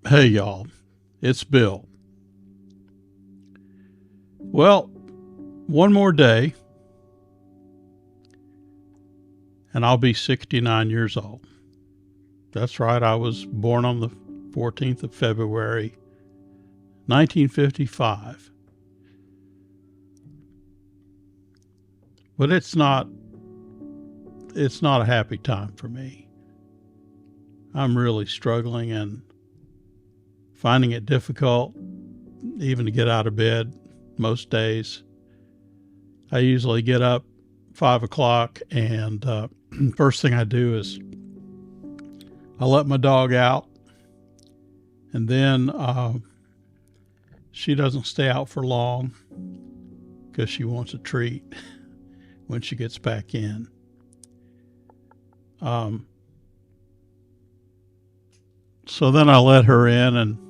Hey y'all, it's Bill. Well, one more day and I'll be 69 years old. That's right, I was born on the 14th of February, 1955. But it's not a happy time for me. I'm really struggling and finding it difficult even to get out of bed most days. I usually get up 5 o'clock and first thing I do is I let my dog out, and then she doesn't stay out for long because she wants a treat when she gets back in. So then I let her in and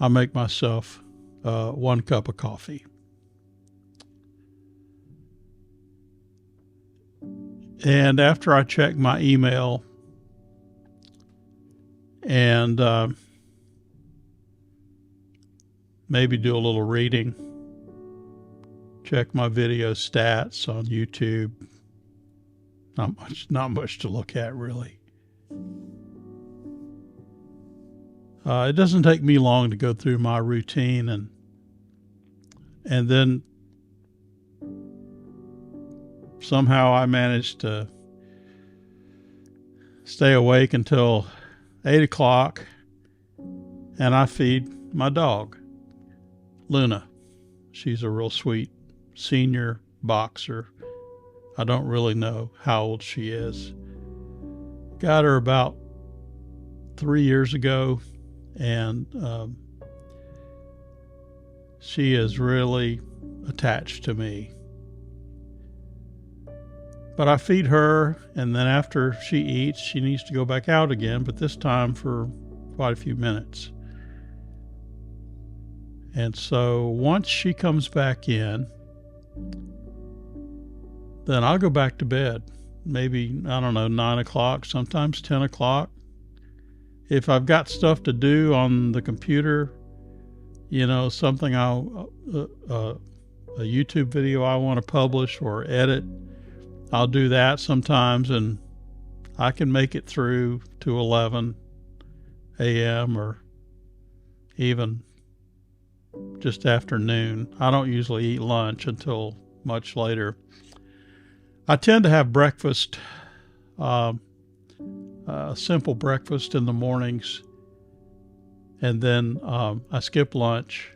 I make myself 1 cup of coffee. And after I check my email and maybe do a little reading, check my video stats on YouTube. Not much to look at, really. It doesn't take me long to go through my routine, and then somehow I managed to stay awake until 8 o'clock, and I feed my dog, Luna. She's a real sweet senior boxer. I don't really know how old she is. Got her about 3 years ago, and she is really attached to me. But I feed her, and then after she eats, she needs to go back out again, but this time for quite a few minutes. And so once she comes back in, then I'll go back to bed. Maybe, 9 o'clock, sometimes 10 o'clock. If I've got stuff to do on the computer, something a YouTube video I want to publish or edit, I'll do that sometimes, and I can make it through to 11 a.m. or even just afternoon. I don't usually eat lunch until much later. I tend to have breakfast, a simple breakfast in the mornings, and then I skip lunch,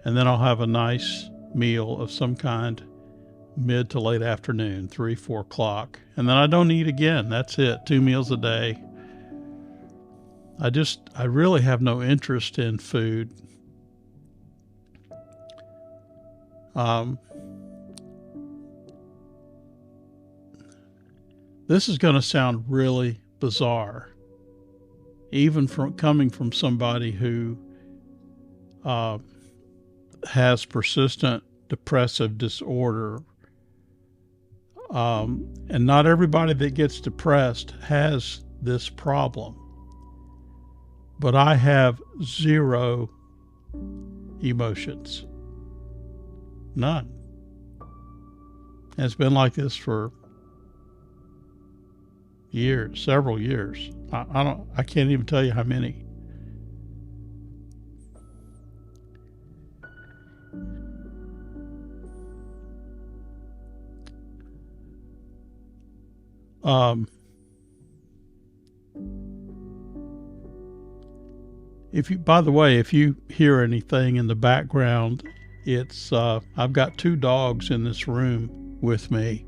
and then I'll have a nice meal of some kind mid to late afternoon, 3, 4 o'clock, and then I don't eat again. That's it, 2 meals a day. I really have no interest in food. This is going to sound really bizarre, even coming from somebody who has persistent depressive disorder. And not everybody that gets depressed has this problem. But I have 0 emotions. None. And it's been like this for years, several years. I can't even tell you how many. By the way, if you hear anything in the background, it's I've got 2 dogs in this room with me.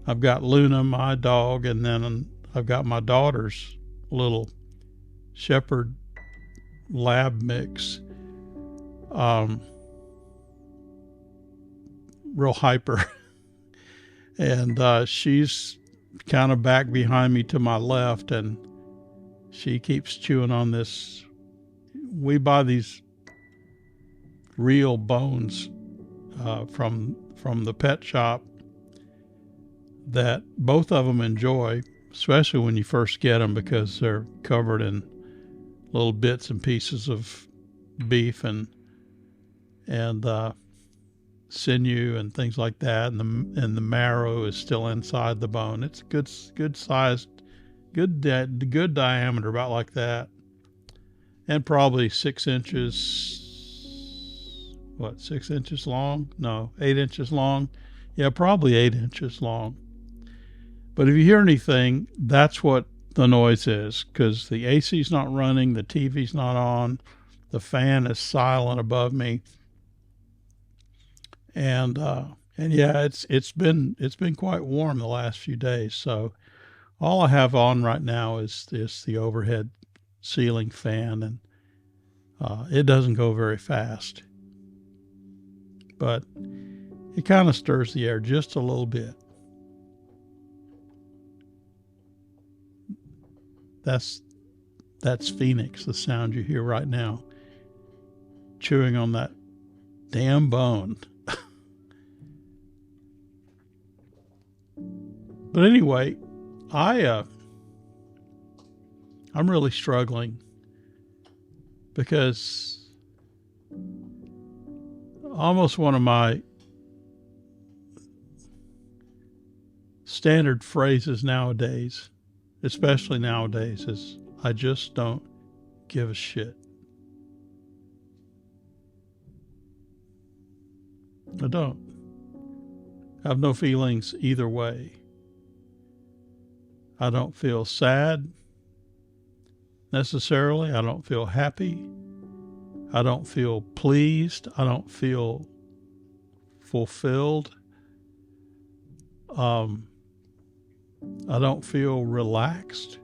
I've got Luna, my dog, and then I've got my daughter's little shepherd lab mix. Real hyper. And she's kind of back behind me to my left, and she keeps chewing on this. We buy these real bones from the pet shop that both of them enjoy, especially when you first get them, because they're covered in little bits and pieces of beef and sinew and things like that, and the marrow is still inside the bone. It's good sized, good diameter, about like that, and probably 6 inches. What, 6 inches long? No, 8 inches long. Yeah, probably 8 inches long. But if you hear anything, that's what the noise is, because the AC's not running, the TV's not on, the fan is silent above me, and yeah, it's been quite warm the last few days. So all I have on right now is the overhead ceiling fan, and it doesn't go very fast, but it kind of stirs the air just a little bit. That's Phoenix, the sound you hear right now, chewing on that damn bone. But anyway, I'm really struggling because almost one of my standard phrases nowadays, especially nowadays, is I just don't give a shit. I don't. I have no feelings either way. I don't feel sad necessarily. I don't feel happy. I don't feel pleased. I don't feel fulfilled. I don't feel relaxed.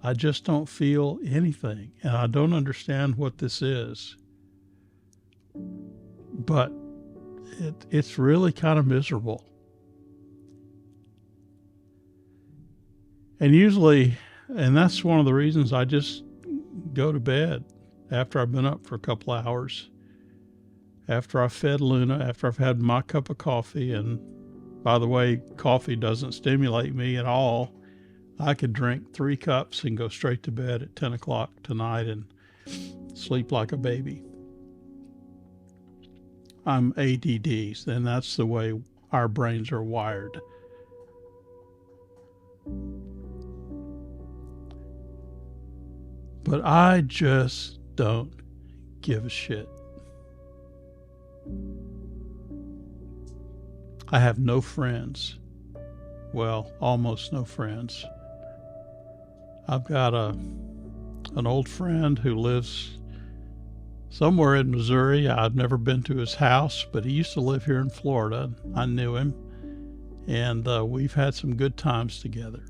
I just don't feel anything. And I don't understand what this is. But it's really kind of miserable. And usually, and that's one of the reasons I just go to bed after I've been up for a couple of hours, after I've fed Luna, after I've had my cup of coffee. And by the way, coffee doesn't stimulate me at all. I could drink 3 cups and go straight to bed at 10 o'clock tonight and sleep like a baby. I'm ADD, and that's the way our brains are wired. But I just don't give a shit. I have no friends. Well, almost no friends. I've got an old friend who lives somewhere in Missouri. I've never been to his house, but he used to live here in Florida. I knew him, and we've had some good times together.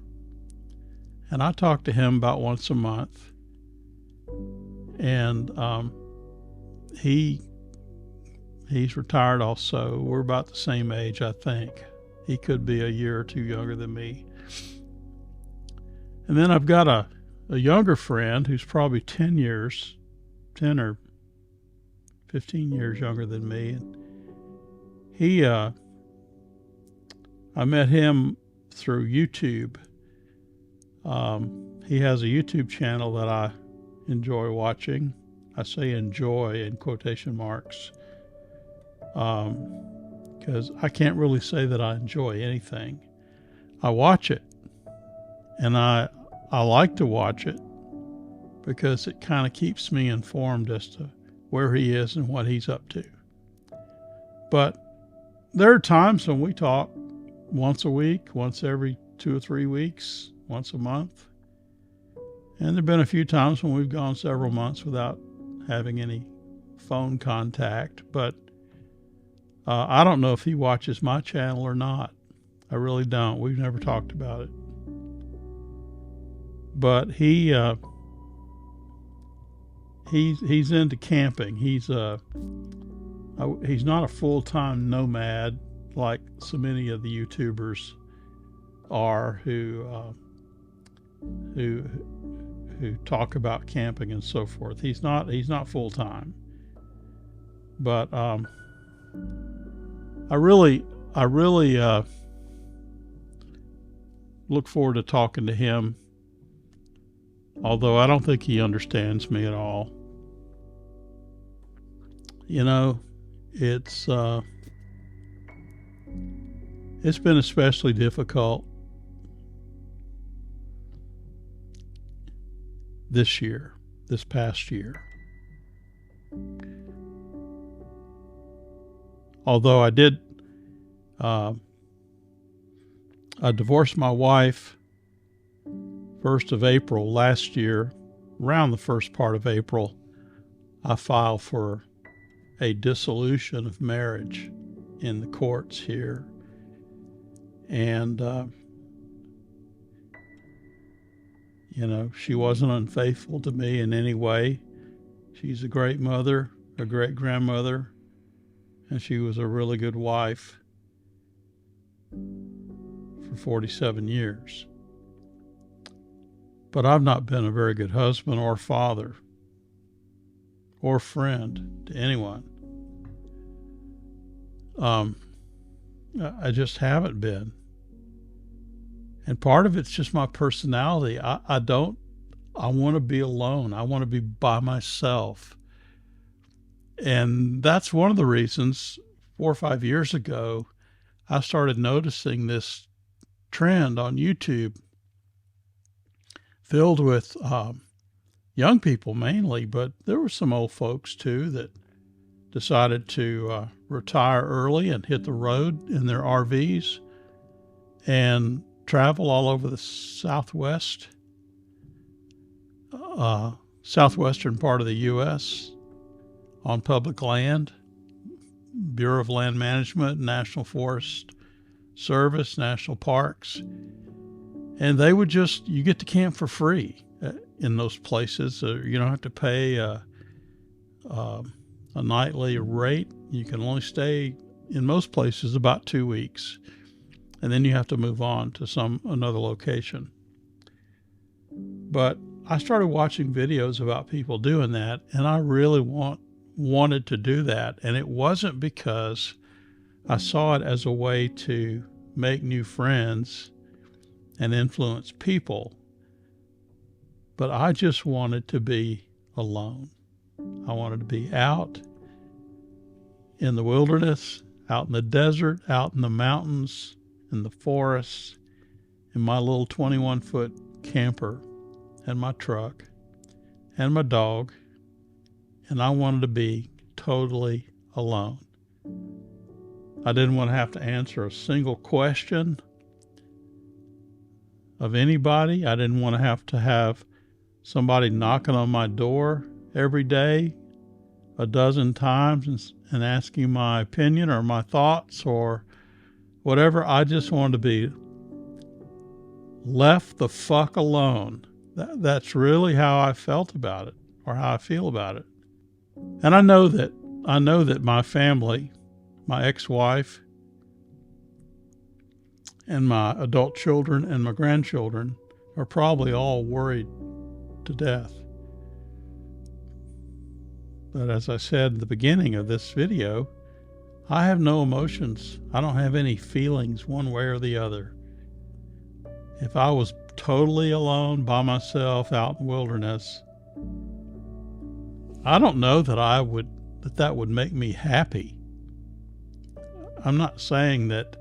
And I talk to him about once a month. And he's retired also. We're about the same age, I think. He could be a year or 2 younger than me. And then I've got a younger friend who's probably 10 or 15 years younger than me. And I met him through YouTube. He has a YouTube channel that I enjoy watching. I say enjoy in quotation marks, because I can't really say that I enjoy anything. I watch it, and I like to watch it because it kind of keeps me informed as to where he is and what he's up to. But there are times when we talk once a week, once every 2 or 3 weeks, once a month. And there have been a few times when we've gone several months without having any phone contact. But I don't know if he watches my channel or not. I really don't. We've never talked about it. But he's into camping. He's not a full-time nomad like so many of the YouTubers are who talk about camping and so forth. He's not full-time. But I really look forward to talking to him although I don't think he understands me at all. You know, it's been especially difficult this past year. Although I divorced my wife 1st of April last year. Around the first part of April, I filed for a dissolution of marriage in the courts here. And, she wasn't unfaithful to me in any way. She's a great mother, a great grandmother, and she was a really good wife for 47 years. But I've not been a very good husband or father or friend to anyone. I just haven't been. And part of it's just my personality. I want to be alone. I want to be by myself. And that's one of the reasons 4 or 5 years ago, I started noticing this trend on YouTube filled with young people mainly, but there were some old folks too that decided to retire early and hit the road in their RVs and travel all over the southwestern part of the U.S. on public land, Bureau of Land Management, National Forest Service, national parks. And they would you get to camp for free in those places. You don't have to pay a nightly rate. You can only stay in most places about 2 weeks. And then you have to move on to another location. But I started watching videos about people doing that, and I really wanted to do that. And it wasn't because I saw it as a way to make new friends and influence people, but I just wanted to be alone. I wanted to be out in the wilderness, out in the desert, out in the mountains, in the forests, in my little 21-foot camper and my truck and my dog, and I wanted to be totally alone. I didn't want to have to answer a single question of anybody. I didn't want to have somebody knocking on my door every day a dozen times and asking my opinion or my thoughts or whatever. I just wanted to be left the fuck alone. That's really how I felt about it, or how I feel about it. And I know that my family, my ex-wife, and my adult children and my grandchildren are probably all worried to death. But as I said at the beginning of this video, I have no emotions. I don't have any feelings one way or the other. If I was totally alone by myself out in the wilderness, I don't know that that would make me happy. I'm not saying that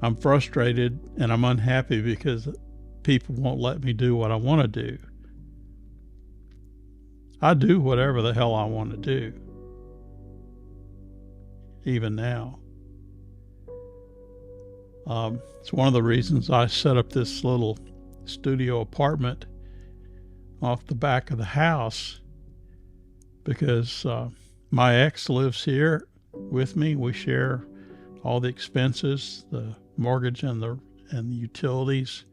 I'm frustrated and I'm unhappy because people won't let me do what I want to do. I do whatever the hell I want to do, even now. It's one of the reasons I set up this little studio apartment off the back of the house, because my ex lives here with me. We share all the expenses, the mortgage and the utilities,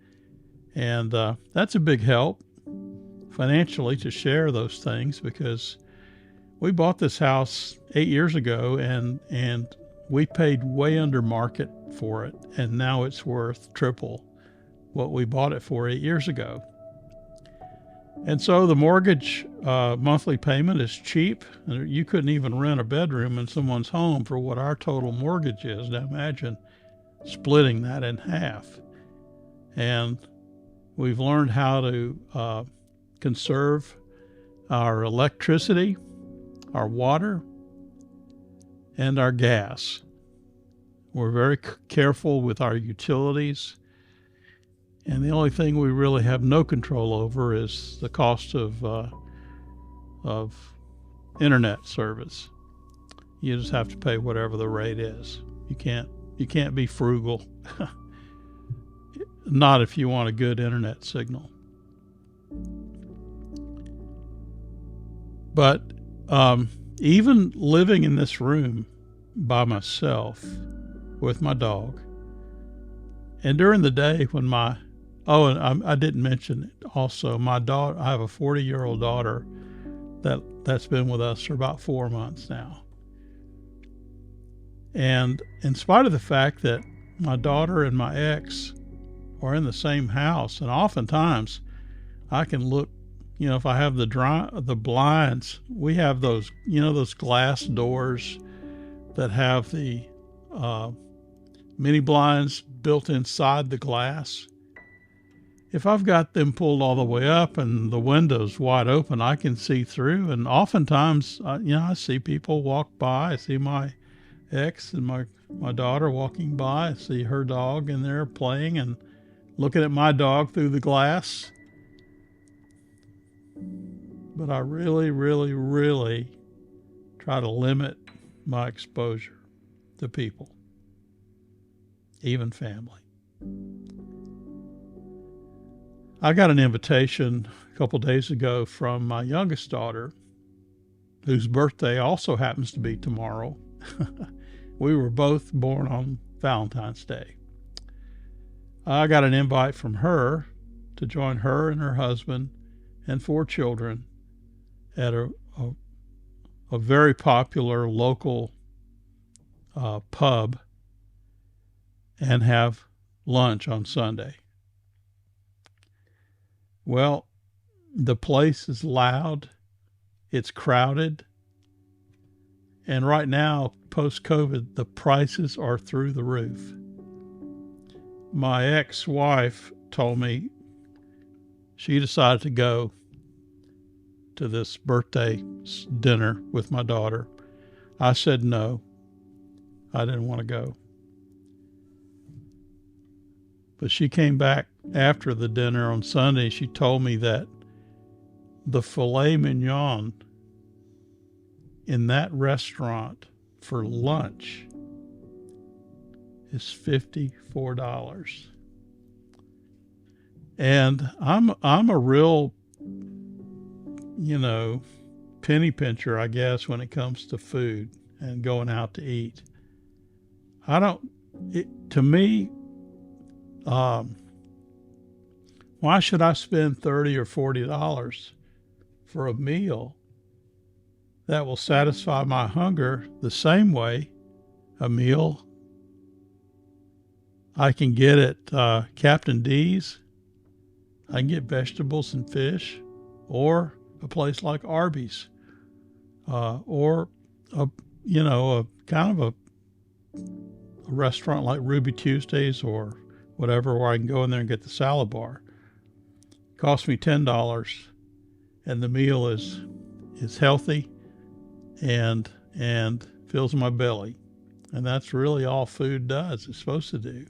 and that's a big help financially to share those things, because we bought this house 8 years ago and we paid way under market for it, and now it's worth triple what we bought it for 8 years ago. And so the mortgage monthly payment is cheap. You couldn't even rent a bedroom in someone's home for what our total mortgage is. Now imagine splitting that in half. And we've learned how to conserve our electricity, our water, and our gas. We're very careful with our utilities, and the only thing we really have no control over is the cost of internet service. You just have to pay whatever the rate is. You can't be frugal. Not if you want a good internet signal. But even living in this room by myself with my dog, and during the day when and I didn't mention it also, my daughter, I have a 40-year-old daughter that's been with us for about 4 months now. And in spite of the fact that my daughter and my ex are in the same house, and oftentimes I can look, if I have the blinds, we have those, those glass doors that have the mini blinds built inside the glass. If I've got them pulled all the way up and the windows wide open, I can see through. And oftentimes, I see people walk by. I see my ex and my daughter walking by. I see her dog in there playing and looking at my dog through the glass. But I really, really, really try to limit my exposure to people, even family. I got an invitation a couple days ago from my youngest daughter, whose birthday also happens to be tomorrow. We were both born on Valentine's Day. I got an invite from her to join her and her husband and 4 children at a very popular local pub and have lunch on Sunday. Well, the place is loud, it's crowded, and right now, post-COVID, the prices are through the roof. My ex-wife told me she decided to go to this birthday dinner with my daughter. I said no, I didn't want to go. But she came back after the dinner on Sunday. She told me that the filet mignon in that restaurant for lunch is $54. And I'm a real, penny pincher, I guess, when it comes to food and going out to eat. To me, why should I spend $30 or $40 for a meal that will satisfy my hunger the same way a meal I can get at Captain D's? I can get vegetables and fish, or a place like Arby's, or a kind of a restaurant like Ruby Tuesdays or whatever, where I can go in there and get the salad bar. It costs me $10, and the meal is healthy and fills my belly, and that's really all food does. It's supposed to do.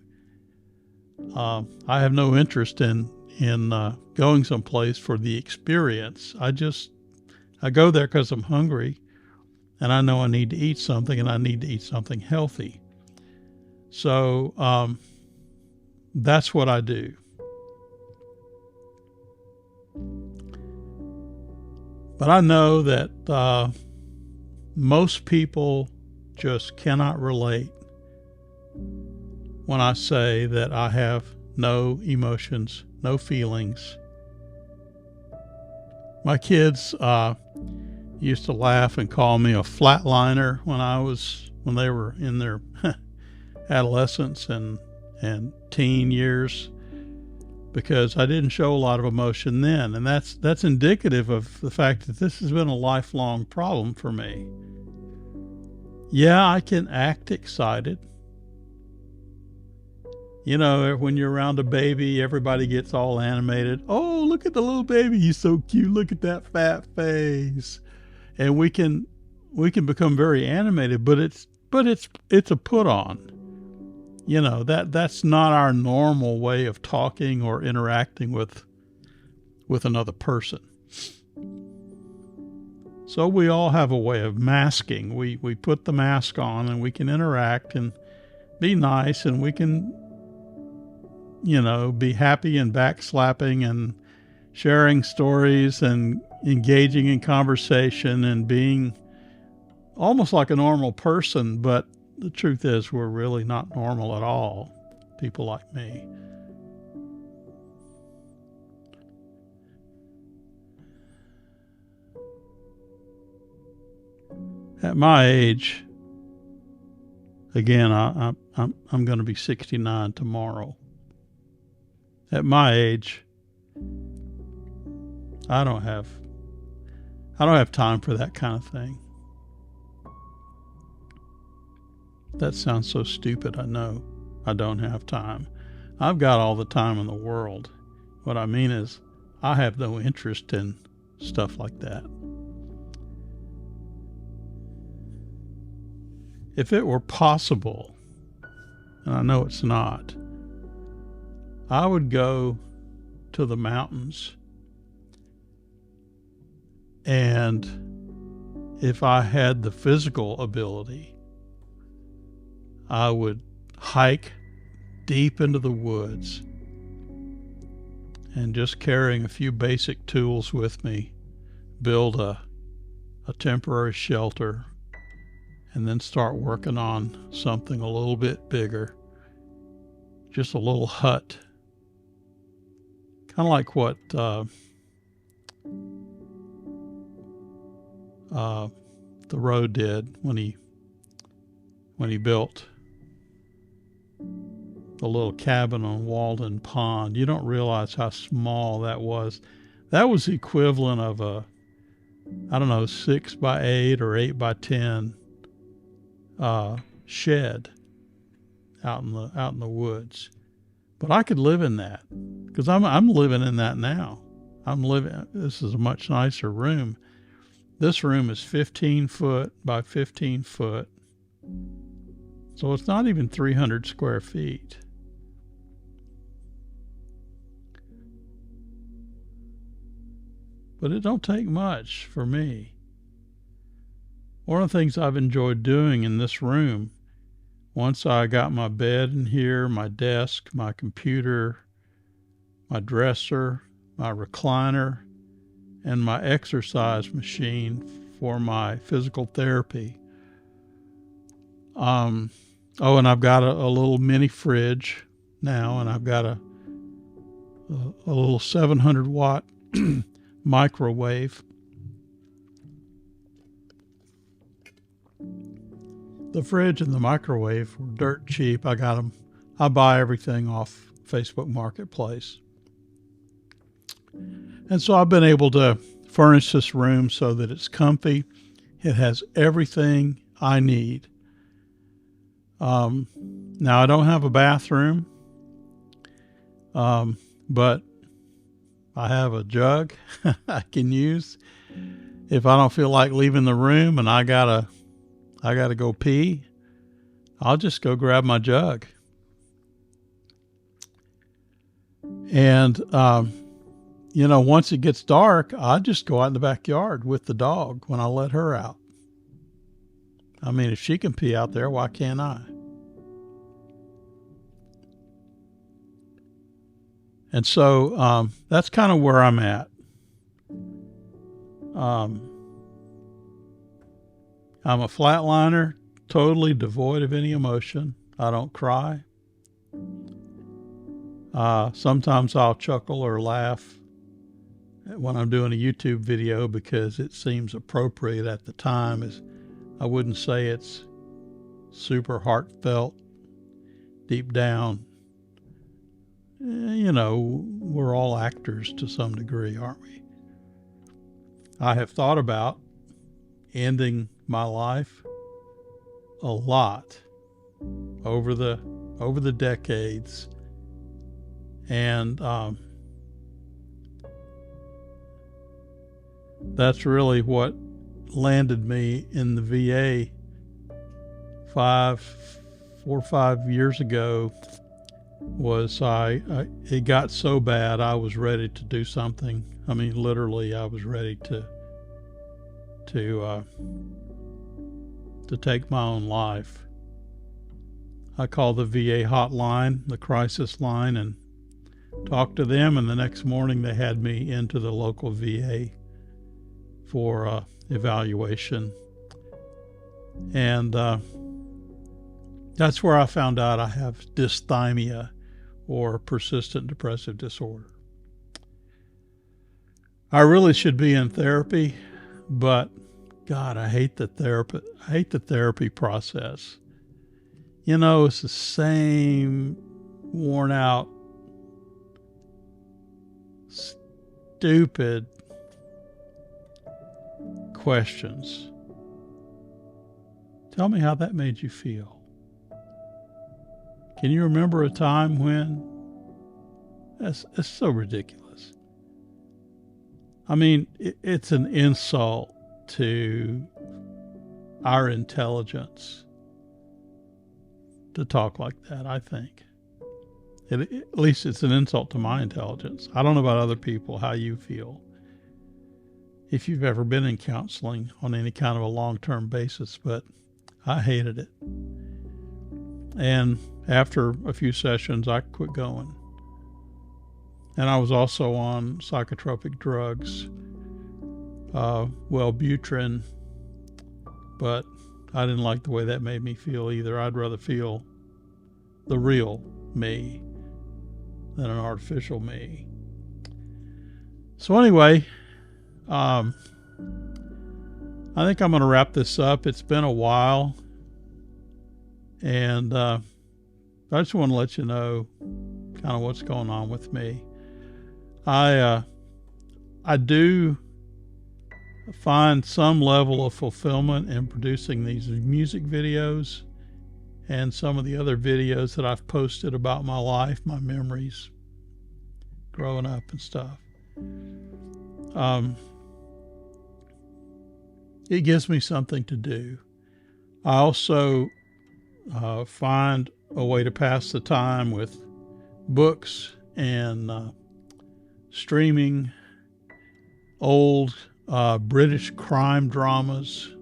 I have no interest in going someplace for the experience. I go there because I'm hungry, and I know I need to eat something, and I need to eat something healthy. So that's what I do. But I know that most people just cannot relate when I say that I have no emotions, no feelings. My kids used to laugh and call me a flatliner when they were in their adolescence and teen years, because I didn't show a lot of emotion then, and that's indicative of the fact that this has been a lifelong problem for me. Yeah, I can act excited, You know, when you're around a baby, everybody gets all animated. Oh, look at the little baby. He's so cute. Look at that fat face. And we can become very animated, but it's a put on. You know, that's not our normal way of talking or interacting with another person. So we all have a way of masking. We put the mask on and we can interact and be nice, and we can, you know, be happy and backslapping and sharing stories and engaging in conversation and being almost like a normal person. But the truth is, we're really not normal at all, people like me. At my age, again, I'm going to be 69 tomorrow. At my age, I don't have time for that kind of thing. That sounds so stupid, I know. I don't have time. I've got all the time in the world. What I mean is, I have no interest in stuff like that. If it were possible, and I know it's not, I would go to the mountains, and if I had the physical ability, I would hike deep into the woods, and just carrying a few basic tools with me, build a temporary shelter, and then start working on something a little bit bigger, just a little hut, kind of like what Thoreau did when he built the little cabin on Walden Pond. You don't realize how small that was. That was the equivalent of a, 6x8 or 8x10 shed out in the woods. But I could live in that, because I'm living in that now. This is a much nicer room. This room is 15 foot by 15 foot. So it's not even 300 square feet. But it don't take much for me. One of the things I've enjoyed doing in this room, once I got my bed in here, my desk, my computer, my dresser, my recliner, and my exercise machine for my physical therapy. And I've got a little mini fridge now, and I've got a little 700 watt microwave. The fridge and the microwave were dirt cheap. I got them. I buy everything off Facebook Marketplace. And so I've been able to furnish this room so that it's comfy. It has everything I need. Now I don't have a bathroom, but I have a jug I can use if I don't feel like leaving the room and I gotta go pee. I'll just go grab my jug. And, once it gets dark, I just go out in the backyard with the dog when I let her out. I mean, if she can pee out there, why can't I? And so that's kind of where I'm at. I'm a flatliner, totally devoid of any emotion. I don't cry. Sometimes I'll chuckle or laugh when I'm doing a YouTube video because it seems appropriate at the time. I wouldn't say it's super heartfelt deep down. We're all actors to some degree, aren't we? I have thought about ending my life a lot over the decades. And that's really what landed me in the VA 4 or 5 years ago. Was it got so bad I was ready to do something. I mean, literally, I was ready to take my own life. I called the VA hotline, the crisis line, and talked to them, and the next morning they had me into the local VA for evaluation. And that's where I found out I have dysthymia, or persistent depressive disorder. I really should be in therapy, but God, I hate the therapy process. You know, it's the same worn out, stupid questions. Tell me how that made you feel. Can you remember a time when? It's so ridiculous. I mean, it's an insult to our intelligence to talk like that, I think. At least it's an insult to my intelligence. I don't know about other people, how you feel. If you've ever been in counseling on any kind of a long-term basis, but I hated it. And after a few sessions, I quit going. And I was also on psychotropic drugs, Wellbutrin, but I didn't like the way that made me feel either. I'd rather feel the real me than an artificial me. So anyway, I think I'm going to wrap this up. It's been a while. And I just want to let you know kind of what's going on with me. I do find some level of fulfillment in producing these music videos and some of the other videos that I've posted about my life, my memories, growing up and stuff. It gives me something to do. I also find a way to pass the time with books and streaming old British crime dramas.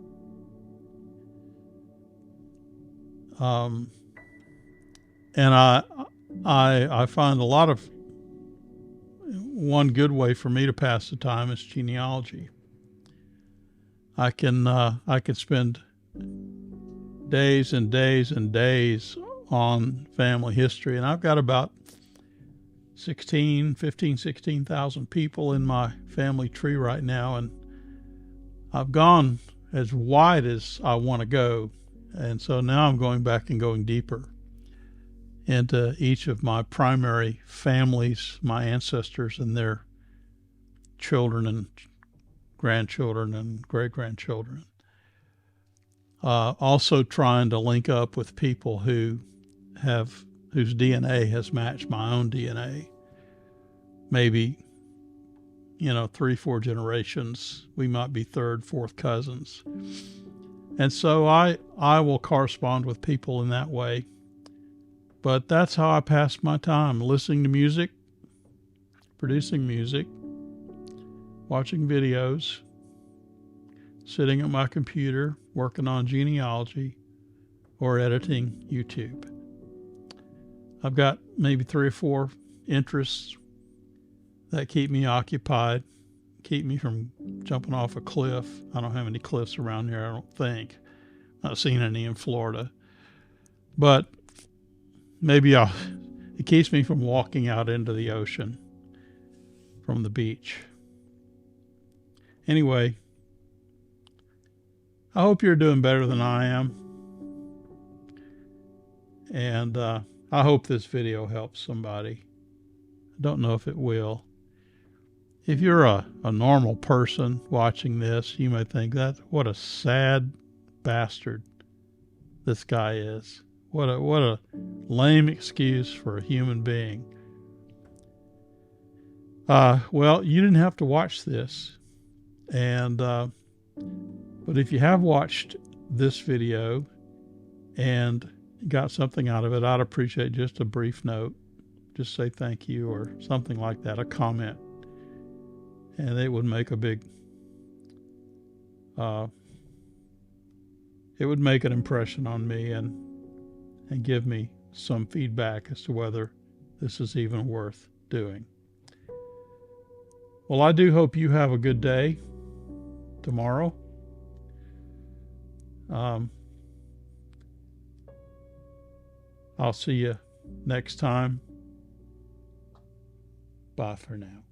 And I find a lot of, one good way for me to pass the time is genealogy. I can spend days and days and days on family history. And I've got about 16,000 people in my family tree right now. And I've gone as wide as I want to go. And so now I'm going back and going deeper into each of my primary families, my ancestors and their children and grandchildren and great-grandchildren. Also trying to link up with people whose DNA has matched my own DNA. Maybe, 3-4 generations, we might be third, fourth cousins. And so I will correspond with people in that way. But that's how I pass my time, listening to music, producing music, watching videos, sitting at my computer, working on genealogy, or editing YouTube. I've got maybe 3 or 4 interests that keep me occupied, keep me from jumping off a cliff. I don't have any cliffs around here, I don't think. Not seen any in Florida. But maybe it keeps me from walking out into the ocean from the beach. Anyway, I hope you're doing better than I am. And I hope this video helps somebody. I don't know if it will. If you're a normal person watching this, you may think what a sad bastard this guy is. What a lame excuse for a human being. Well, you didn't have to watch this, and but if you have watched this video and got something out of it, I'd appreciate just a brief note. Just say thank you or something like that, a comment, and it would make a big it would make an impression on me and give me some feedback as to whether this is even worth doing. Well, I do hope you have a good day tomorrow. I'll see you next time. Bye for now.